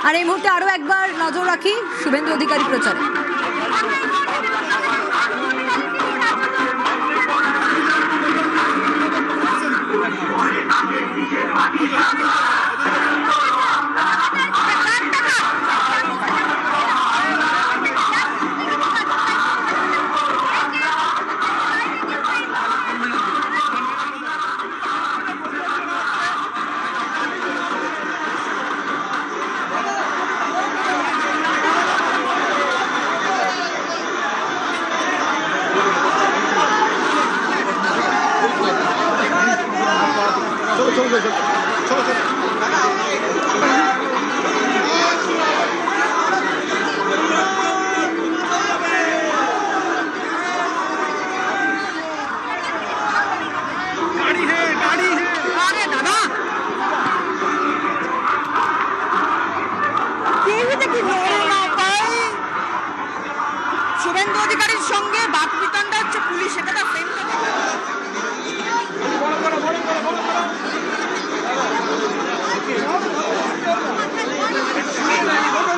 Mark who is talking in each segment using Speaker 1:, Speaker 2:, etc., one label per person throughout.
Speaker 1: আর এই মুহূর্তে আরো একবার নজর রাখি শুভেন্দু অধিকারী প্রচারে।
Speaker 2: শুভেন্দু অধিকারীর সঙ্গে বাকবিতণ্ডা হচ্ছে, পুলিশ এটা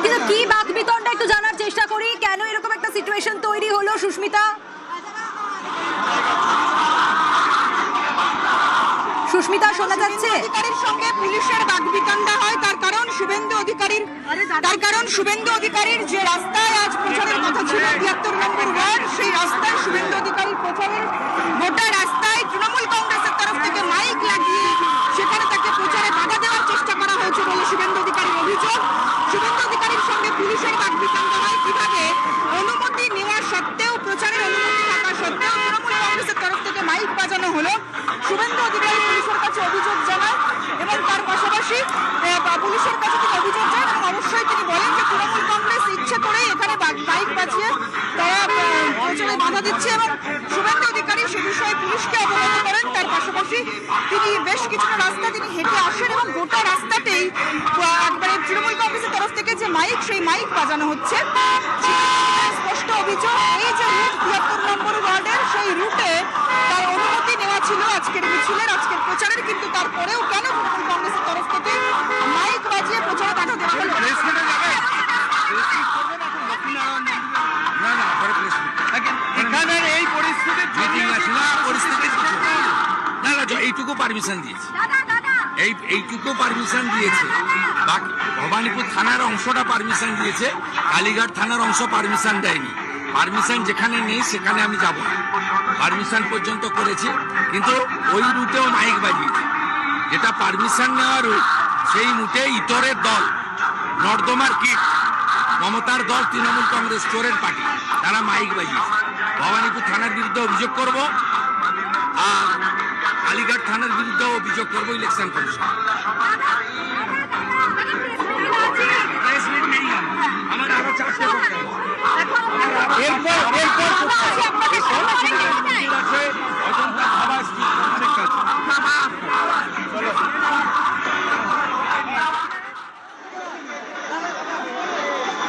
Speaker 1: কিন্তু কি বাকবিতণ্ডা একটু জানার চেষ্টা করি, কেন এরকম একটা সিচুয়েশন তৈরি হলো সুস্মিতা? সুস্মিতা শোনা যাচ্ছে?
Speaker 2: অধিকারীর সঙ্গে পুলিশের বাকবিতণ্ডা হয় তার কারণ শুভেন্দু অধিকারীর যে রাস্তায় আজ প্রচারের কথা ছিল ৭২ নম্বর ওয়ার্ড, সেই রাস্তায় শুভেন্দু অধিকারীর প্রচারের গোটা রাস্তায় তৃণমূল কংগ্রেসের তরফ থেকে মাইক লাগিয়ে সেখানে তাকে প্রচারে বাধা দেওয়ার চেষ্টা করা হয়েছে বলে শুভেন্দু অধিকারীর অভিযোগ। শুভেন্দু অধিকারীর সঙ্গে পুলিশের বাকবিতণ্ডা হয় কিভাবে, অনুমতি নেওয়া সত্ত্বেও, প্রচারের অনুমতি থাকা সত্ত্বেও তৃণমূল কংগ্রেসের তরফ থেকে মাইক বাজানো হলো। শুভেন্দু অধিকারী পুলিশের কাছে অভিযোগ জানান এবং তার পাশাপাশি পুলিশের কাছে তিনি অভিযোগ জানান এবং অবশ্যই তিনি বলেন যে তৃণমূল কংগ্রেস ইচ্ছে করে এখানে মাইক বাজিয়ে তারা প্রচারে বাধা দিচ্ছে এবং শুভেন্দু অধিকারী সে বিষয়ে পুলিশকে অবগত করেন। তার পাশাপাশি তিনি বেশ কিছুটা রাস্তা তিনি হেঁটে আসেন এবং গোটা রাস্তাতেই একবারে তৃণমূল কংগ্রেসের তরফ থেকে যে মাইক, সেই মাইক বাজানো হচ্ছে। স্পষ্ট অভিযোগ, এই যে রুট ৭২ নম্বর ওয়ার্ডের, সেই রুটে তার অনুমতি নেওয়া ছিল আজকের মিছিলের, আজকের প্রচারের, কিন্তু তারপরেও কেন তৃণমূল কংগ্রেসের তরফ থেকে মাইক বাজিয়ে প্রচারে বাধা দেওয়া হলো?
Speaker 3: এইটুকু পারমিশন দিয়েছে, এইটুকু পারমিশন দিয়েছে। ভবানীপুর থানার অংশটা পারমিশন দিয়েছে, কালীঘাট থানার অংশ পারমিশন দেয়নি। পারমিশন যেখানে নেই সেখানে আমি যাব না, পারমিশন পর্যন্ত করেছি। কিন্তু ওই রুটেও মাইক বাজিয়েছে, যেটা পারমিশন নেওয়ার রুট, সেই রুটে ইতরের দল, নর্দমার কিট, মমতার দল, তৃণমূল কংগ্রেস চোরের পার্টি, তারা মাইক বাজিয়েছে। ভবানীপুর থানার বিরুদ্ধে অভিযোগ করব আর কালীঘাট থানার বিরুদ্ধে অভিযোগ করবো ইলেকশন কমিশন।